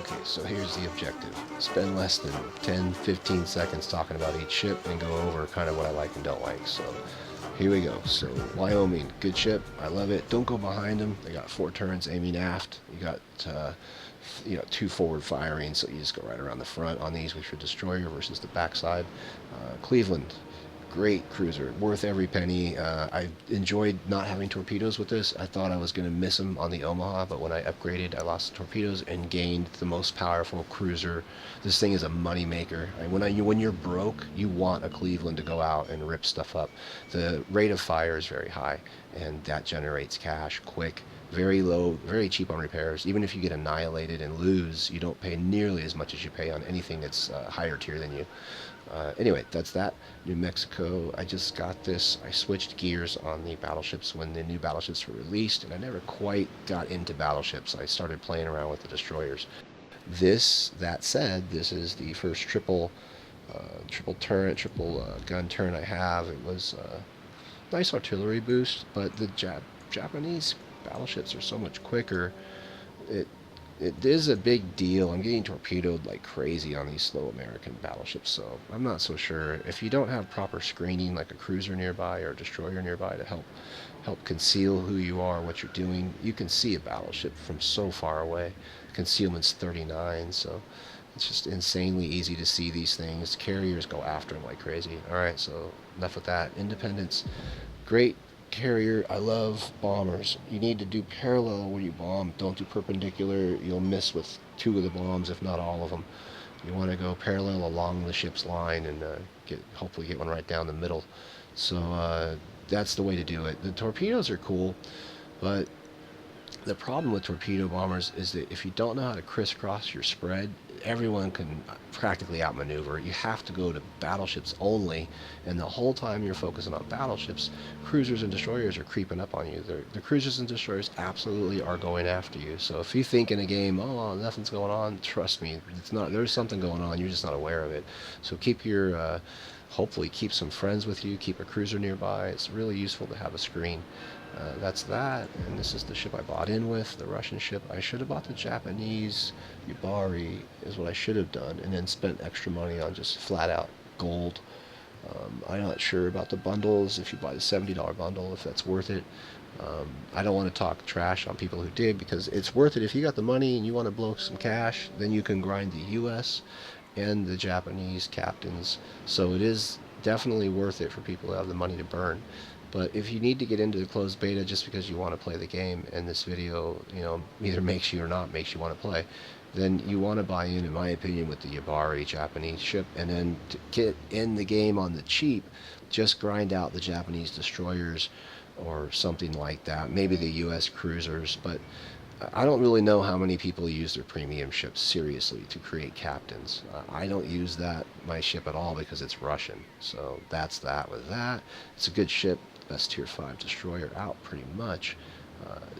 Okay, so here's the objective. Spend less than 10-15 seconds talking about each ship and go over kind of what I like and don't like. So here we go. So Wyoming, good ship. I love it. Don't go behind them. They got 4 turrets aiming aft. You got 2 forward firing, so you just go right around the front on these with your destroyer versus the backside. Cleveland, great cruiser, worth every penny. I enjoyed not having torpedoes with this. I thought I was going to miss them on the Omaha, but when I upgraded, I lost the torpedoes and gained the most powerful cruiser. This thing is a money maker. When you're broke, you want a Cleveland to go out and rip stuff up. The rate of fire is very high, and that generates cash quick. Very low, very cheap on repairs. Even if you get annihilated and lose, you don't pay nearly as much as you pay on anything that's higher tier than you. Anyway, that's that. New Mexico, I just got this. I switched gears on the battleships when the new battleships were released, and I never quite got into battleships. I started playing around with the destroyers. That said, this is the first triple turret, triple gun turn I have. It was a nice artillery boost, but the Japanese battleships are so much quicker. It is a big deal. I'm getting torpedoed like crazy on these slow American battleships, so I'm not so sure. If you don't have proper screening, like a cruiser nearby or a destroyer nearby to help conceal who you are, what you're doing, you can see a battleship from so far away. Concealment's 39, so it's just insanely easy to see these things. Carriers go after them like crazy. Alright, so enough with that. Independence, great carrier. I love bombers. You need to do parallel when you bomb. Don't do perpendicular. You'll miss with 2 of the bombs, if not all of them. You want to go parallel along the ship's line and hopefully get one right down the middle. So that's the way to do it. The torpedoes are cool, but the problem with torpedo bombers is that if you don't know how to crisscross your spread, everyone can practically outmaneuver. You have to go to battleships only, and the whole time you're focusing on battleships, cruisers and destroyers are creeping up on you. The cruisers and destroyers absolutely are going after you. So if you think in a game, oh, nothing's going on, trust me, it's not. There's something going on. You're just not aware of it. So hopefully keep some friends with you. Keep a cruiser nearby. It's really useful to have a screen. That's that, and this is the ship I bought in with, the Russian ship. I should have bought the Japanese Yubari, is what I should have done, and then spent extra money on just flat out gold. I'm not sure about the bundles, if you buy the $70 bundle, if that's worth it. I don't want to talk trash on people who did, because it's worth it. If you got the money and you want to blow some cash, then you can grind the US and the Japanese captains. So it is definitely worth it for people who have the money to burn. But if you need to get into the closed beta just because you want to play the game, and this video, either makes you or not makes you want to play, then you want to buy in my opinion, with the Yubari Japanese ship, and then to get in the game on the cheap, just grind out the Japanese destroyers or something like that. Maybe the U.S. cruisers, but I don't really know how many people use their premium ships seriously to create captains. I don't use my ship at all because it's Russian. So that's that with that. It's a good ship. Best tier 5 destroyer out pretty much.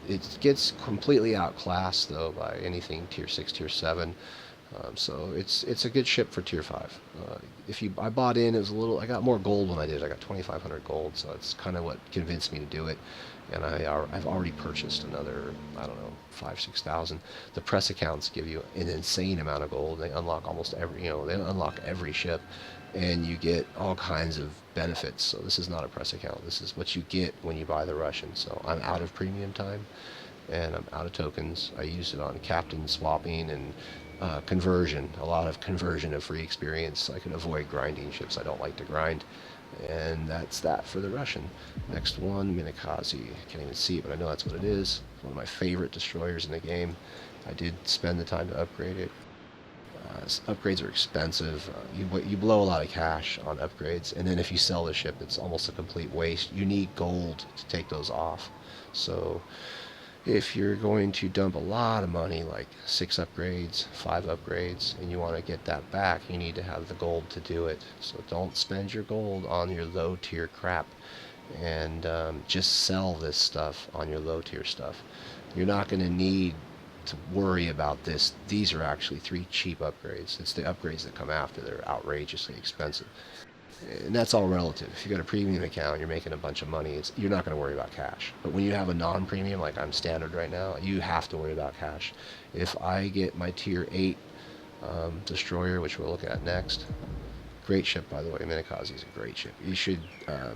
It gets completely outclassed though by anything tier 6, tier 7. So it's a good ship for tier 5. I bought in, I got more gold when I did. I got 2,500 gold, so it's kind of what convinced me to do it. And I've already purchased another, I don't know, 5,000-6,000. The press accounts give you an insane amount of gold. They unlock they unlock every ship, and you get all kinds of benefits. So this is not a press account. This is what you get when you buy the Russian. So I'm out of premium time, and I'm out of tokens. I used it on captain swapping and conversion, a lot of conversion of free experience, so I can avoid grinding ships I don't like to grind. And that's that for the Russian. Next one, Minakaze. I can't even see it, but I know that's what it is. One of my favorite destroyers in the game. I did spend the time to upgrade it. Upgrades are expensive. You blow a lot of cash on upgrades, and then if you sell the ship, it's almost a complete waste. You need gold to take those off. So if you're going to dump a lot of money, like 6 upgrades, 5 upgrades, and you want to get that back, you need to have the gold to do it. So don't spend your gold on your low tier crap, and just sell this stuff on your low tier stuff. You're not going to need to worry about this. These are actually 3 cheap upgrades. It's the upgrades that come after that are outrageously expensive. And that's all relative. If you got a premium account, you're making a bunch of money. You're not going to worry about cash. But when you have a non-premium, like I'm standard right now, you have to worry about cash. If I get my tier 8 destroyer, which we'll look at next, great ship, by the way. Minakaze is a great ship. You should,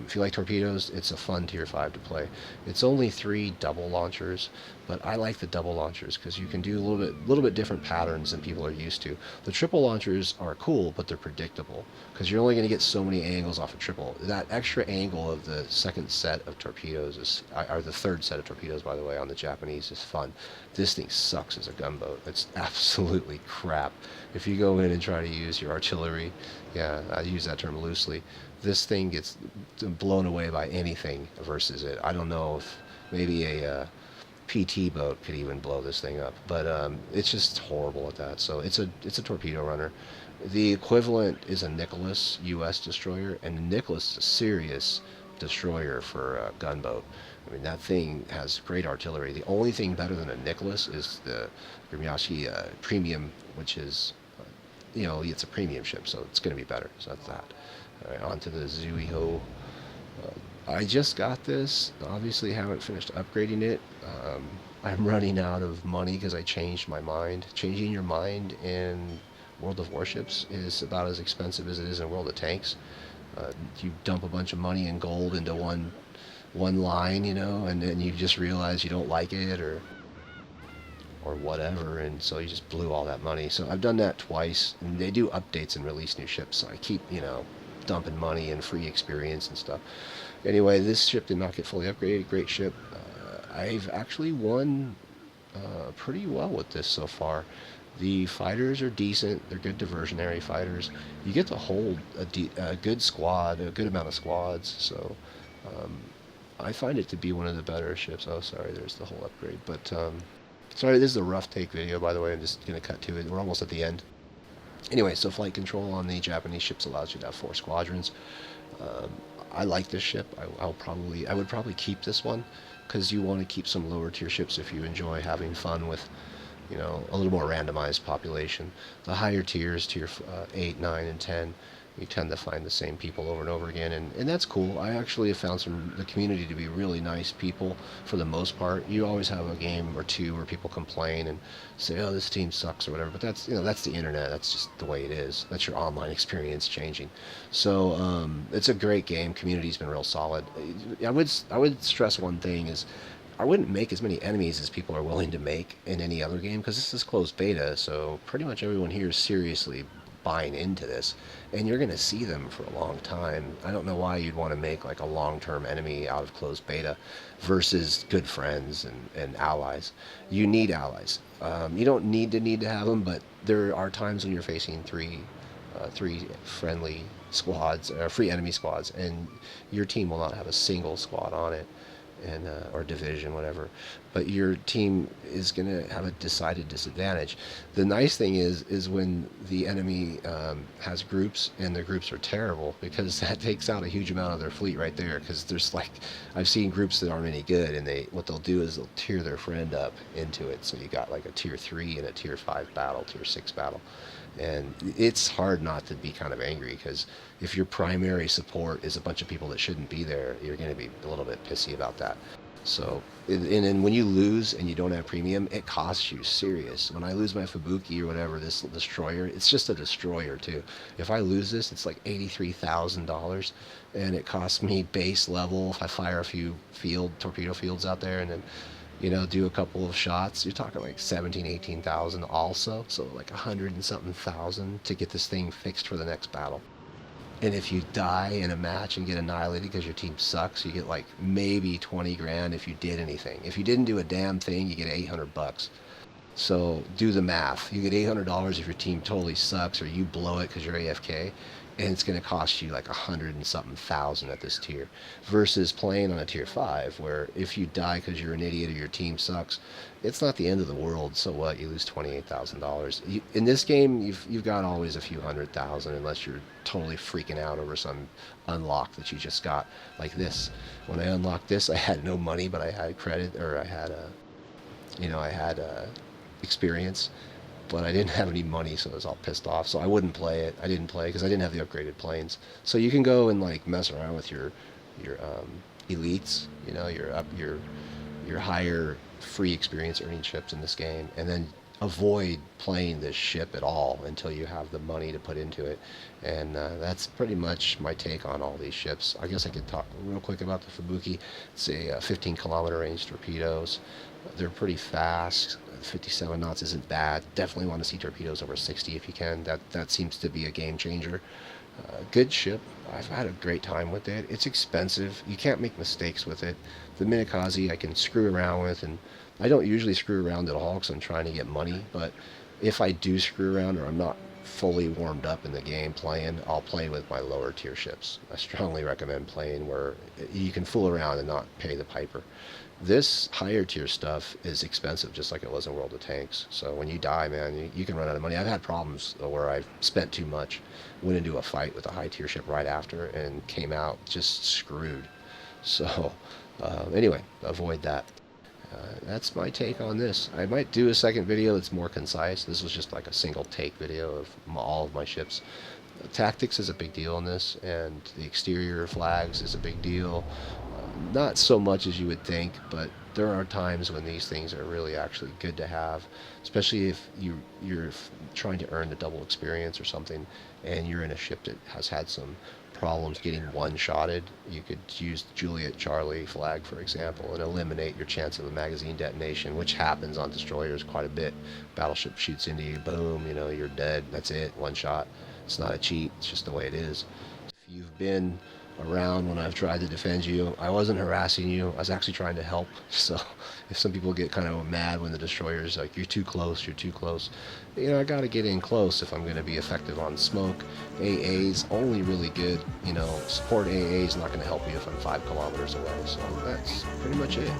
if you like torpedoes, it's a fun tier 5 to play. It's only 3 double launchers, but I like the double launchers because you can do a little bit different patterns than people are used to. The triple launchers are cool, but they're predictable because you're only going to get so many angles off a triple. That extra angle of the second set of torpedoes or the third set of torpedoes, by the way, on the Japanese is fun. This thing sucks as a gunboat. It's absolutely crap. If you go in and try to use your artillery, yeah, I use that term loosely, this thing gets blown away by anything versus it. I don't know if maybe a PT boat could even blow this thing up, but it's just horrible at that. So it's a torpedo runner. The equivalent is a Nicholas U.S. destroyer, and the Nicholas is a serious destroyer for a gunboat. I mean, that thing has great artillery. The only thing better than a Nicholas is the Grimyashi Premium, which is, it's a premium ship, so it's going to be better. So that's that. All right, on to the Zuiho. I just got this. Obviously, haven't finished upgrading it. I'm running out of money because I changed my mind. Changing your mind in World of Warships is about as expensive as it is in World of Tanks. You dump a bunch of money and gold into one line, and then you just realize you don't like it or whatever, and so you just blew all that money. So I've done that twice, and they do updates and release new ships, so I keep, dumping money and free experience and stuff. Anyway, this ship did not get fully upgraded. Great ship. I've actually won pretty well with this so far. The fighters are decent. They're good diversionary fighters. You get to hold a good squad, a good amount of squads, so I find it to be one of the better ships. Oh, sorry, there's the whole upgrade. But, sorry, this is a rough take video, by the way. I'm just going to cut to it. We're almost at the end. Anyway, so flight control on the Japanese ships allows you to have 4 squadrons. I like this ship. I would probably keep this one because you want to keep some lower tier ships if you enjoy having fun with, a little more randomized population. The higher tiers, tier 8, 9, and 10, you tend to find the same people over and over again, and that's cool. I actually have found the community to be really nice people for the most part. You always have a game or two where people complain and say, oh, this team sucks or whatever, but that's the internet. That's just the way it is. That's your online experience changing. So it's a great game. Community's been real solid. I would stress one thing is I wouldn't make as many enemies as people are willing to make in any other game because this is closed beta, so pretty much everyone here is seriously buying into this, and you're going to see them for a long time. I don't know why you'd want to make like a long-term enemy out of closed beta versus good friends and allies. You need allies. You don't need to have them, but there are times when you're facing three friendly squads, free enemy squads, and your team will not have a single squad on it, and or division, whatever, but your team is going to have a decided disadvantage. The nice thing is when the enemy has groups and their groups are terrible, because that takes out a huge amount of their fleet right there, because there's I've seen groups that aren't any good, and what they'll do is they'll tier their friend up into it, so you got like a tier 3 and a tier 5 battle, tier 6 battle, and it's hard not to be kind of angry, because if your primary support is a bunch of people that shouldn't be there, you're going to be a little bit pissy about that. So, and then when you lose and you don't have premium, it costs you serious. When I lose my Fubuki or whatever, this destroyer, it's just a destroyer too. If I lose this, it's like $83,000, and it costs me base level. If I fire a few torpedo fields out there, and then do a couple of shots, you're talking like 18,000 also. So like 100 and something thousand to get this thing fixed for the next battle. And if you die in a match and get annihilated because your team sucks, you get like maybe 20 grand if you did anything. If you didn't do a damn thing, you get $800. So do the math. You get $800 if your team totally sucks or you blow it because you're AFK, and it's going to cost you like 100 and something thousand at this tier, versus playing on a tier 5 where if you die because you're an idiot or your team sucks, it's not the end of the world. So what? You lose $28,000. In this game, you've got always a few $100,000 unless you're totally freaking out over some unlock that you just got, like this. When I unlocked this, I had no money, but I had credit, or I had experience, but I didn't have any money, so I was all pissed off. So I wouldn't play it. I didn't play because I didn't have the upgraded planes. So you can go and like mess around with your elites, you know, your higher free experience earning ships in this game, and then avoid playing this ship at all until you have the money to put into it. And that's pretty much my take on all these ships. I guess I could talk real quick about the Fubuki. It's a 15 kilometer range torpedoes. They're pretty fast. 57 knots isn't bad. Definitely want to see torpedoes over 60 if you can. That seems to be a game changer. Good ship. I've had a great time with it. It's expensive. You can't make mistakes with it. The Minikaze I can screw around with, and I don't usually screw around at all because I'm trying to get money, but if I do screw around or I'm not fully warmed up in the game playing, I'll play with my lower tier ships. I strongly recommend playing where you can fool around and not pay the piper. This higher tier stuff is expensive, just like it was in World of Tanks. So when you die, man, you can run out of money. I've had problems where I've spent too much, went into a fight with a high tier ship right after, and came out just screwed. So anyway, avoid that. That's my take on this. I might do a second video that's more concise. This was just like a single take video of all of my ships. Tactics is a big deal in this, and the exterior flags is a big deal. Not so much as you would think, but there are times when these things are really actually good to have, especially if you're trying to earn the double experience or something, and you're in a ship that has had some problems getting one-shotted. You could use Juliet Charlie flag, for example, and eliminate your chance of a magazine detonation, which happens on destroyers quite a bit. Battleship shoots into you, boom, you know, you're dead. That's it, one shot. It's not a cheat, it's just the way it is. If you've been around when I've tried to defend you, I wasn't harassing you, I was actually trying to help. So if some people get kind of mad when the destroyer's like, you're too close, you know, I gotta get in close if I'm gonna be effective on smoke. AA's only really good, you know, support AA is not gonna help you if I'm 5 kilometers away. So that's pretty much it.